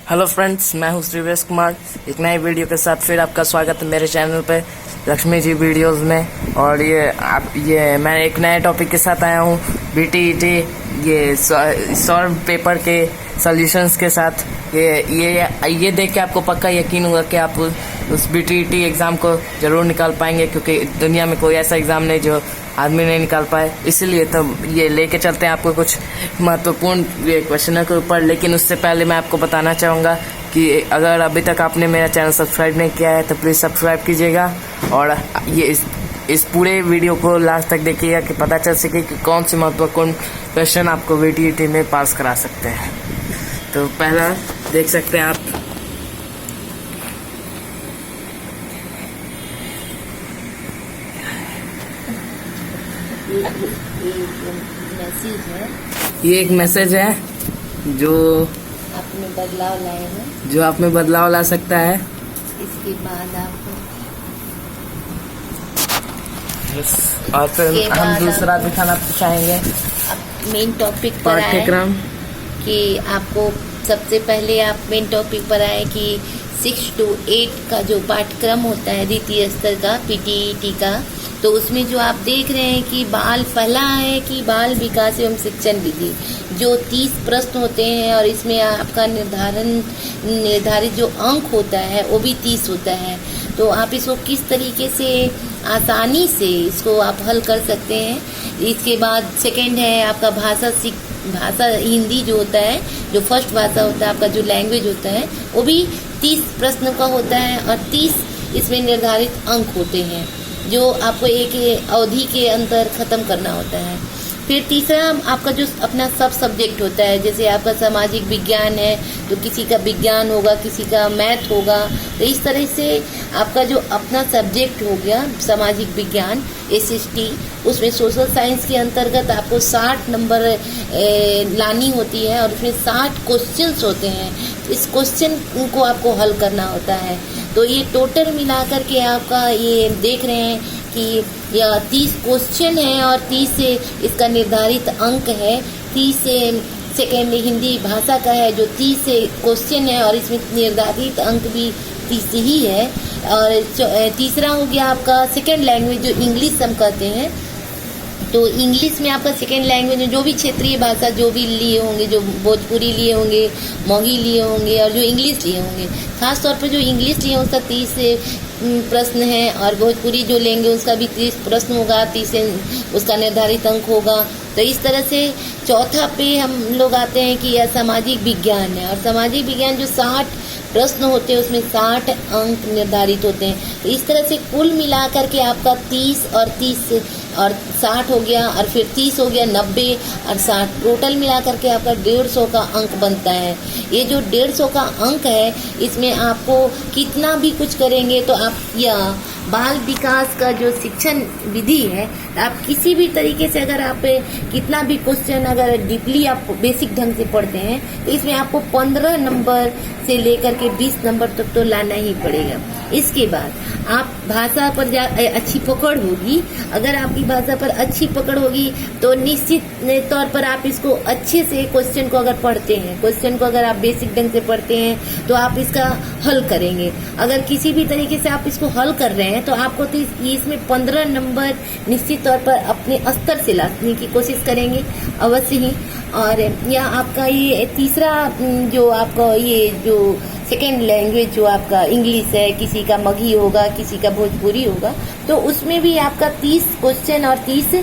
Hello friends, मैं हूं श्रीवेश कुमार। एक नई वीडियो के साथ फिर आपका स्वागत है मेरे चैनल पे लक्ष्मी जी वीडियोस में। और ये मैं एक नए टॉपिक के साथ आया हूं, बीटीईटी ये सॉल्व पेपर के सॉल्यूशंस के साथ। ये देख के आपको पक्का यकीन होगा कि आप उस बीटीईटी एग्ज़ाम को ज़रूर निकाल पाएंगे, क्योंकि दुनिया में कोई ऐसा एग्ज़ाम नहीं जो आदमी नहीं निकाल पाए। इसीलिए तो ये लेके चलते हैं आपको कुछ महत्वपूर्ण क्वेश्चनों के ऊपर। लेकिन उससे पहले मैं आपको बताना चाहूँगा कि अगर अभी तक आपने मेरा चैनल सब्सक्राइब नहीं किया है तो प्लीज़ सब्सक्राइब कीजिएगा, और ये इस पूरे वीडियो को लास्ट तक देखिएगा कि पता चल सके कि कौन से महत्वपूर्ण क्वेश्चन आपको बीटीईटी में पास करा सकते हैं। तो पहला देख सकते हैं आप, मैसेज है। ये एक मैसेज है जो आपने बदलाव लाए हैं, जो आप में बदलाव ला सकता है। इसके बाद आपको और फिर हम दूसरा दिखाना चाहेंगे मेन टॉपिक पर आए पाठ्यक्रम कि आपको सबसे पहले आप मेन टॉपिक पर आए कि 6 to 8 का जो पाठ्यक्रम होता है द्वितीय स्तर का पीटीईटी का, तो उसमें जो आप देख रहे हैं कि पहला है कि बाल विकास एवं शिक्षण विधि, जो 30 प्रश्न होते हैं और इसमें आपका निर्धारित जो अंक होता है वो भी 30 होता है। तो आप इसको किस तरीके से आसानी से इसको आप हल कर सकते हैं। इसके बाद सेकंड है आपका भाषा हिंदी जो होता है, जो फर्स्ट भाषा होता है आपका, जो लैंग्वेज होता है वो भी 30 प्रश्न का होता है और 30 इसमें निर्धारित अंक होते हैं जो आपको एक अवधि के अंदर ख़त्म करना होता है। फिर तीसरा आपका जो अपना सब सब्जेक्ट होता है, जैसे आपका सामाजिक विज्ञान है तो किसी का विज्ञान होगा, किसी का मैथ होगा। तो इस तरह से आपका जो अपना सब्जेक्ट हो गया सामाजिक विज्ञान SST, उसमें सोशल साइंस के अंतर्गत आपको 60 नंबर लानी होती है और उसमें 60 क्वेश्चंस होते हैं। इस क्वेश्चन को आपको हल करना होता है। तो ये टोटल मिलाकर के आपका ये देख रहे हैं कि यह 30 क्वेश्चन है और 30 से इसका निर्धारित अंक है। 30 से सेकेंड हिंदी भाषा का है जो 30 से क्वेश्चन है और इसमें निर्धारित अंक भी 30 ही है। और तीसरा हो गया आपका सेकेंड लैंग्वेज जो इंग्लिश हम कहते हैं। तो इंग्लिश में आपका सेकेंड लैंग्वेज में जो भी क्षेत्रीय भाषा जो भी लिए होंगे, जो भोजपुरी लिए होंगे, मगही लिए होंगे और जो इंग्लिश लिए होंगे, खास तौर पर जो इंग्लिश लिए उसका 30 प्रश्न है और भोजपुरी जो लेंगे उसका भी 30 प्रश्न होगा, 30 से उसका निर्धारित अंक होगा। तो इस तरह से चौथा पे हम लोग आते हैं कि यह सामाजिक विज्ञान है और सामाजिक विज्ञान जो 60 प्रश्न होते हैं उसमें 60 अंक निर्धारित होते हैं। तो इस तरह से कुल मिलाकर के आपका 30 और 30 और 60 हो गया और फिर 30 हो गया, 90 और 60 टोटल मिलाकर के आपका 150 का अंक बनता है। ये जो 150 का अंक है इसमें आपको कितना भी कुछ करेंगे तो आप यह बाल विकास का जो शिक्षण विधि है, आप किसी भी तरीके से अगर आप कितना भी क्वेश्चन अगर डीपली आप बेसिक ढंग से पढ़ते हैं तो इसमें आपको 15 नंबर से लेकर के 20 नंबर तक तो लाना ही पड़ेगा। इसके बाद आप भाषा पर अच्छी पकड़ होगी, अगर आपकी भाषा पर अच्छी पकड़ होगी तो निश्चित तौर पर आप इसको अच्छे से क्वेश्चन को अगर पढ़ते हैं, क्वेश्चन को अगर आप बेसिक ढंग से पढ़ते हैं तो आप इसका हल करेंगे। अगर किसी भी तरीके से आप इसको हल कर रहे हैं तो आपको तो इसमें 15 नंबर निश्चित तौर पर अपने स्तर से लाने की कोशिश करेंगे अवश्य ही। और यह आपका ये तीसरा जो आपका ये जो सेकेंड लैंग्वेज जो आपका इंग्लिश है, किसी का मगही होगा, किसी का भोजपुरी होगा, तो उसमें भी आपका 30 क्वेश्चन और 30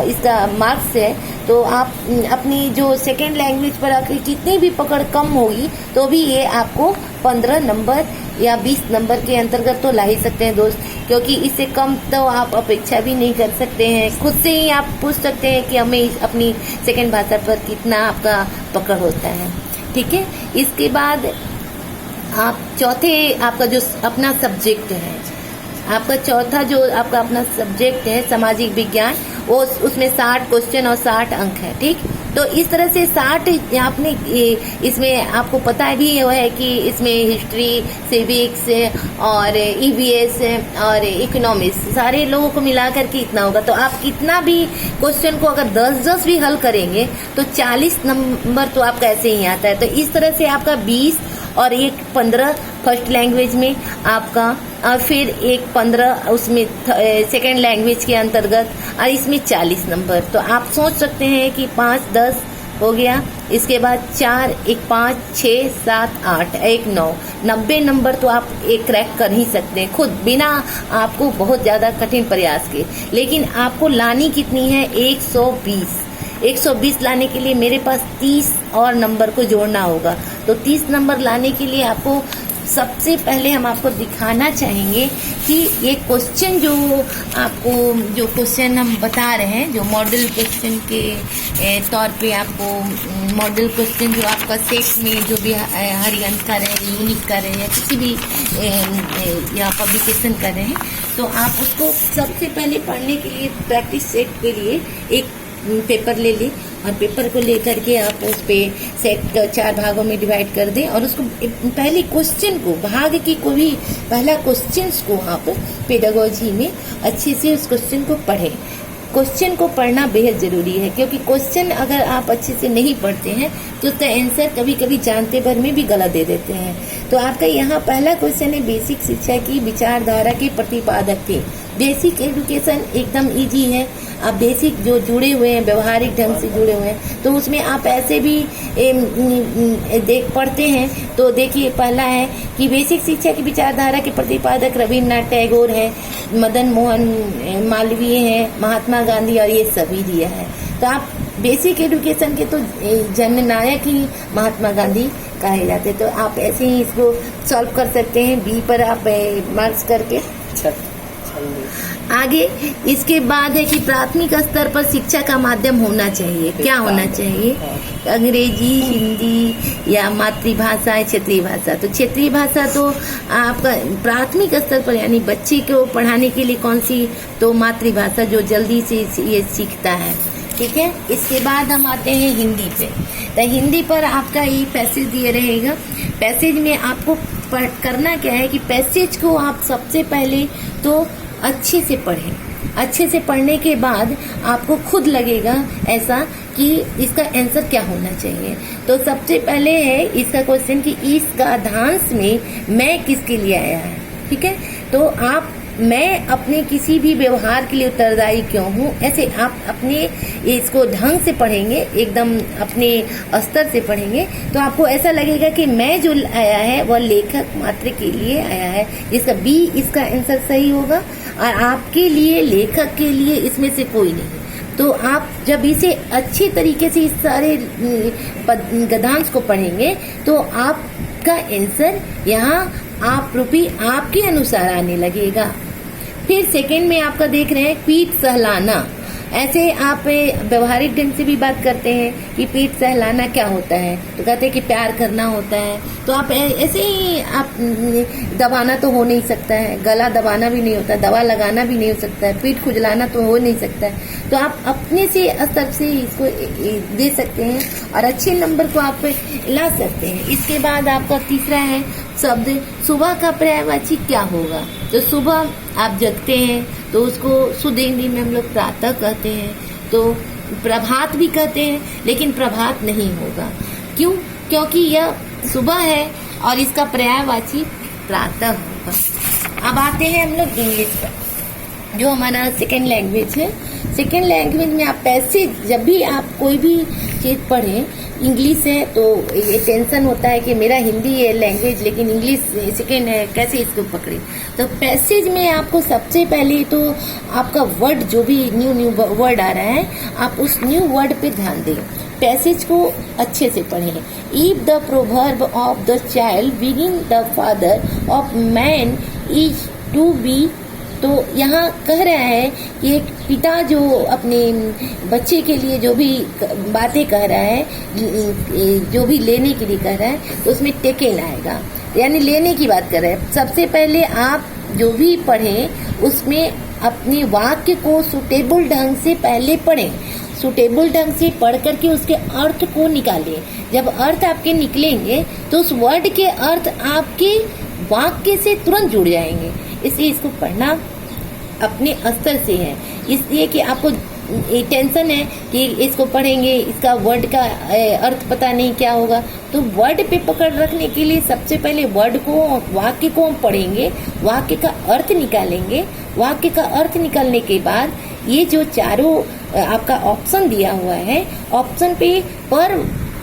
इसका मार्क्स है। तो आप अपनी जो सेकेंड लैंग्वेज पर आकर कितनी भी पकड़ कम होगी तो भी ये आपको 15 नंबर या 20 नंबर के अंतर्गत तो ला ही सकते हैं दोस्त, क्योंकि इससे कम तो आप अपेक्षा भी नहीं कर सकते हैं। खुद से ही आप पूछ सकते हैं कि हमें अपनी सेकेंड भाषा पर कितना आपका पकड़ होता है। ठीक है, इसके बाद आप चौथे आपका जो अपना सब्जेक्ट है, आपका चौथा जो आपका अपना सब्जेक्ट है सामाजिक विज्ञान, वो उसमें 60 क्वेश्चन और 60 अंक है। ठीक, तो इस तरह से 60 आपने इसमें आपको पता भी है कि इसमें हिस्ट्री, सिविक्स और EVS और इकोनॉमिक्स सारे लोगों को मिलाकर के इतना होगा। तो आप कितना भी क्वेश्चन को अगर 10-10 भी हल करेंगे तो 40 नंबर तो आपका ऐसे ही आता है। तो इस तरह से आपका 20 और एक 15 फर्स्ट लैंग्वेज में आपका, और फिर एक 15 उसमें सेकेंड लैंग्वेज के अंतर्गत, और इसमें 40 नंबर। तो आप सोच सकते हैं कि 5 10 हो गया, इसके बाद 4 1 5 6 7 8 1 9 90 नंबर तो आप एक क्रैक कर ही सकते हैं खुद, बिना आपको बहुत ज़्यादा कठिन प्रयास के। लेकिन आपको लानी कितनी है? 120 लाने के लिए मेरे पास 30 और नंबर को जोड़ना होगा। तो 30 नंबर लाने के लिए आपको सबसे पहले हम आपको दिखाना चाहेंगे कि ये क्वेश्चन जो क्वेश्चन हम बता रहे हैं, जो मॉडल क्वेश्चन के तौर पे आपको मॉडल क्वेश्चन जो आपका सेट में जो भी हरियंत कर रहे हैं, यूनिक कर रहे हैं, किसी भी या पब्लिकेशन कर रहे हैं, तो आप उसको सबसे पहले पढ़ने के लिए प्रैक्टिस सेट के लिए एक पेपर ले लें, और पेपर को लेकर के आप उस पे सेट 4 भागों में डिवाइड कर दें, और उसको पहले क्वेश्चन को, भाग की कोई भी पहला क्वेश्चन को आप पेडागोजी में अच्छे से उस क्वेश्चन को पढ़ें। क्वेश्चन को पढ़ना बेहद जरूरी है, क्योंकि क्वेश्चन अगर आप अच्छे से नहीं पढ़ते हैं तो उसका आंसर कभी कभी जानते भर में भी गलत दे देते हैं। तो आपका यहाँ पहला क्वेश्चन है, बेसिक शिक्षा की विचारधारा के प्रतिपादक थे। बेसिक एजुकेशन एकदम इजी है, आप बेसिक जो जुड़े हुए हैं, व्यवहारिक ढंग से जुड़े हुए हैं, तो उसमें आप ऐसे भी देख पढ़ते हैं। तो देखिए, पहला है कि बेसिक शिक्षा की विचारधारा के प्रतिपादक रविन्द्रनाथ टैगोर है, मदन मोहन मालवीय है, महात्मा गांधी, और ये सभी दिया है। तो आप बेसिक एजुकेशन के तो जननायक ही महात्मा गांधी कहे जाते, तो आप ऐसे ही इसको सॉल्व कर सकते हैं, बी पर आप मार्क्स करके। आगे इसके बाद है कि प्राथमिक स्तर पर शिक्षा का माध्यम होना चाहिए। क्या होना चाहिए? अंग्रेजी, हिंदी या मातृभाषा, क्षेत्रीय भाषा। तो क्षेत्रीय भाषा तो आपका प्राथमिक स्तर पर, यानी बच्चे को पढ़ाने के लिए कौन सी? तो मातृभाषा, जो जल्दी से ये सीखता है। ठीक है, इसके बाद हम आते हैं हिंदी पे। तो हिंदी पर आपका ये पैसेज दिए रहेगा। पैसेज में आपको करना क्या है कि पैसेज को आप सबसे पहले तो अच्छे से पढ़ें। अच्छे से पढ़ने के बाद आपको खुद लगेगा ऐसा कि इसका आंसर क्या होना चाहिए। तो सबसे पहले है इसका क्वेश्चन कि इस गद्यांश में मैं किसके लिए आया है। ठीक है, तो आप मैं अपने किसी भी व्यवहार के लिए उत्तरदायी क्यों हूँ, ऐसे आप अपने इसको ढंग से पढ़ेंगे, एकदम अपने स्तर से पढ़ेंगे, तो आपको ऐसा लगेगा कि मैं जो आया है वह लेखक मात्र के लिए आया है। इसका बी इसका आंसर सही होगा, और आपके लिए, लेखक के लिए इसमें से कोई नहीं। तो आप जब इसे अच्छी तरीके से इस सारे गद्यांश को पढ़ेंगे तो आपका आंसर यहाँ आप रूपी आपके अनुसार आने लगेगा। फिर सेकंड में आपका देख रहे हैं पीठ सहलाना। ऐसे आप व्यवहारिक ढंग से भी बात करते हैं कि पीठ सहलाना क्या होता है, तो कहते हैं कि प्यार करना होता है। तो आप ऐसे ही आप दबाना तो हो नहीं सकता है, गला दबाना भी नहीं होता, दवा लगाना भी नहीं हो सकता है, पीठ खुजलाना तो हो नहीं सकता है। तो आप अपने से स्तर से इसको दे सकते हैं और अच्छे नंबर को आप ला सकते हैं। इसके बाद आपका तीसरा है शब्द सुबह का पर्यायवाची क्या होगा। तो सुबह आप जगते हैं तो उसको शुद्ध हिंदी में हम लोग प्रातः कहते हैं, तो प्रभात भी कहते हैं, लेकिन प्रभात नहीं होगा। क्यों? क्योंकि यह सुबह है और इसका पर्यायवाची प्रातः होगा। अब आते हैं हम लोग इंग्लिश पर, जो हमारा सेकेंड लैंग्वेज है। सेकेंड लैंग्वेज में आप पैसेज, जब भी आप कोई भी चीज पढ़ें, इंग्लिश है तो ये टेंशन होता है कि मेरा हिंदी है लैंग्वेज, लेकिन इंग्लिश सेकेंड है, कैसे इसको पकड़े। तो पैसेज में आपको सबसे पहले तो आपका वर्ड, जो भी न्यू वर्ड आ रहा है, आप उस न्यू वर्ड पे ध्यान दें, पैसेज को अच्छे से पढ़ें। If the proverb of the child begin the father of man is to be, तो यहाँ कह रहा है कि एक पिता जो अपने बच्चे के लिए जो भी बातें कह रहा है, जो भी लेने के लिए कह रहा है, तो उसमें टेकन आएगा, यानी लेने की बात कर रहे हैं। सबसे पहले आप जो भी पढ़ें उसमें अपने वाक्य को सुटेबल ढंग से पहले पढ़ें। सुटेबल ढंग से पढ़ करके उसके अर्थ को निकालें। जब अर्थ आपके निकलेंगे तो उस वर्ड के अर्थ आपके वाक्य से तुरंत जुड़ जाएंगे। इसलिए इसको पढ़ना अपने स्तर से है, इसलिए कि आपको ये टेंशन है कि इसको पढ़ेंगे, इसका वर्ड का अर्थ पता नहीं क्या होगा। तो वर्ड पे पकड़ रखने के लिए सबसे पहले वर्ड को, वाक्य को हम पढ़ेंगे, वाक्य का अर्थ निकालेंगे। वाक्य का अर्थ निकालने के बाद ये जो चारों आपका ऑप्शन दिया हुआ है, ऑप्शन पे पर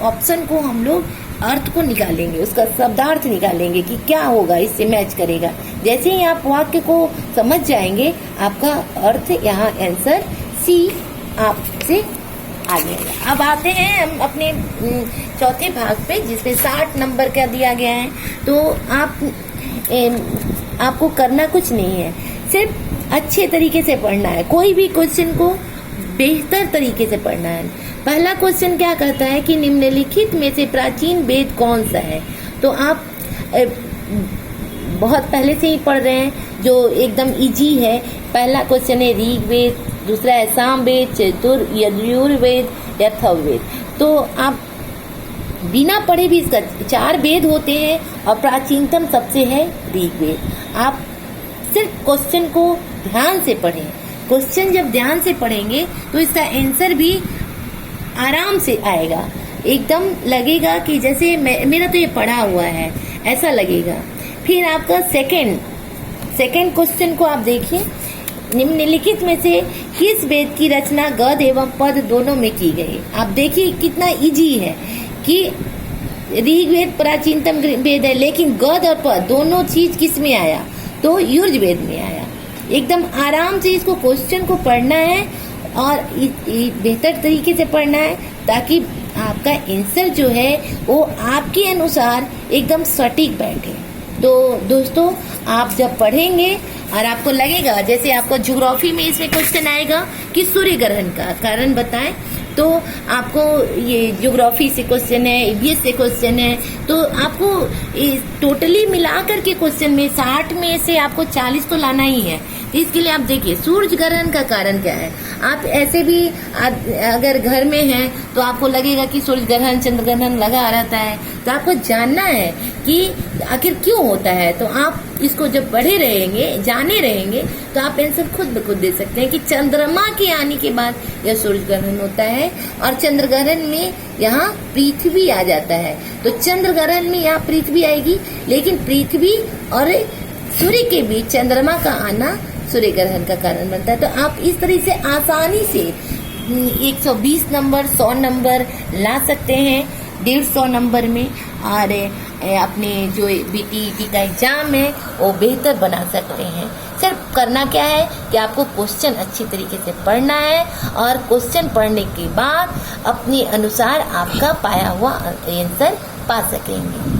ऑप्शन को हम लोग अर्थ को निकालेंगे, उसका शब्दार्थ निकालेंगे कि क्या होगा, इससे मैच करेगा। जैसे ही आप वाक्य को समझ जाएंगे, आपका अर्थ यहाँ आंसर सी आपसे आ जाएगा। अब आते हैं हम अपने चौथे भाग पे, जिसमें 60 नंबर का दिया गया है। तो आपको करना कुछ नहीं है, सिर्फ अच्छे तरीके से पढ़ना है। कोई भी क्वेश्चन को बेहतर तरीके से पढ़ना है। पहला क्वेश्चन क्या कहता है कि निम्नलिखित में से प्राचीन वेद कौन सा है। तो आप बहुत पहले से ही पढ़ रहे हैं, जो एकदम इजी है। पहला क्वेश्चन है ऋग्वेद, दूसरा है सामवेद, यजुर्वेद या अथर्ववेद। तो आप बिना पढ़े भी, इसका 4 वेद होते हैं और प्राचीनतम सबसे है ऋग्वेद। आप सिर्फ क्वेश्चन को ध्यान से पढ़ें। क्वेश्चन जब ध्यान से पढ़ेंगे तो इसका आंसर भी आराम से आएगा। एकदम लगेगा कि जैसे मेरा तो ये पढ़ा हुआ है, ऐसा लगेगा। फिर आपका सेकंड क्वेश्चन को आप देखिए, निम्नलिखित में से किस वेद की रचना गद एवं पद दोनों में की गई। आप देखिए कितना इजी है कि ऋग्वेद प्राचीनतम वेद है, लेकिन गद और पद दोनों चीज किस में आया, तो यजुर्वेद में आया। एकदम आराम से इसको क्वेश्चन को पढ़ना है और बेहतर तरीके से पढ़ना है, ताकि आपका आंसर जो है वो आपके अनुसार एकदम सटीक बैठे। तो दोस्तों, आप जब पढ़ेंगे और आपको लगेगा, जैसे आपको ज्योग्राफी में इसमें क्वेश्चन आएगा कि सूर्य ग्रहण का कारण बताएं, तो आपको ये ज्योग्राफी से क्वेश्चन है, ईवीएस से क्वेश्चन है, तो आपको टोटली मिलाकर के क्वेश्चन में 60 में से आपको 40 तो लाना ही है। इसके लिए आप देखिए सूर्य ग्रहण का कारण क्या है। आप ऐसे भी अगर घर में हैं तो आपको लगेगा कि सूर्य ग्रहण चंद्र ग्रहण लगा रहता है, तो आपको जानना है कि आखिर क्यों होता है। तो आप इसको जब पढ़े रहेंगे, जाने रहेंगे, तो आप आंसर खुद ब खुद दे सकते हैं कि चंद्रमा के आने के बाद यह सूर्य ग्रहण होता है, और चंद्र ग्रहण में यहाँ पृथ्वी आ जाता है। तो चंद्र ग्रहण में यहाँ पृथ्वी आएगी, लेकिन पृथ्वी और सूर्य के बीच चंद्रमा का आना सूर्य ग्रहण का कारण बनता है। तो आप इस तरह से आसानी से 120 नंबर, 100 नंबर ला सकते हैं 150 नंबर में, और अपने जो बीटीईटी का एग्जाम है वो बेहतर बना सकते हैं। सिर्फ करना क्या है कि आपको क्वेश्चन अच्छी तरीके से पढ़ना है, और क्वेश्चन पढ़ने के बाद अपने अनुसार आपका पाया हुआ आंसर पा सकेंगे।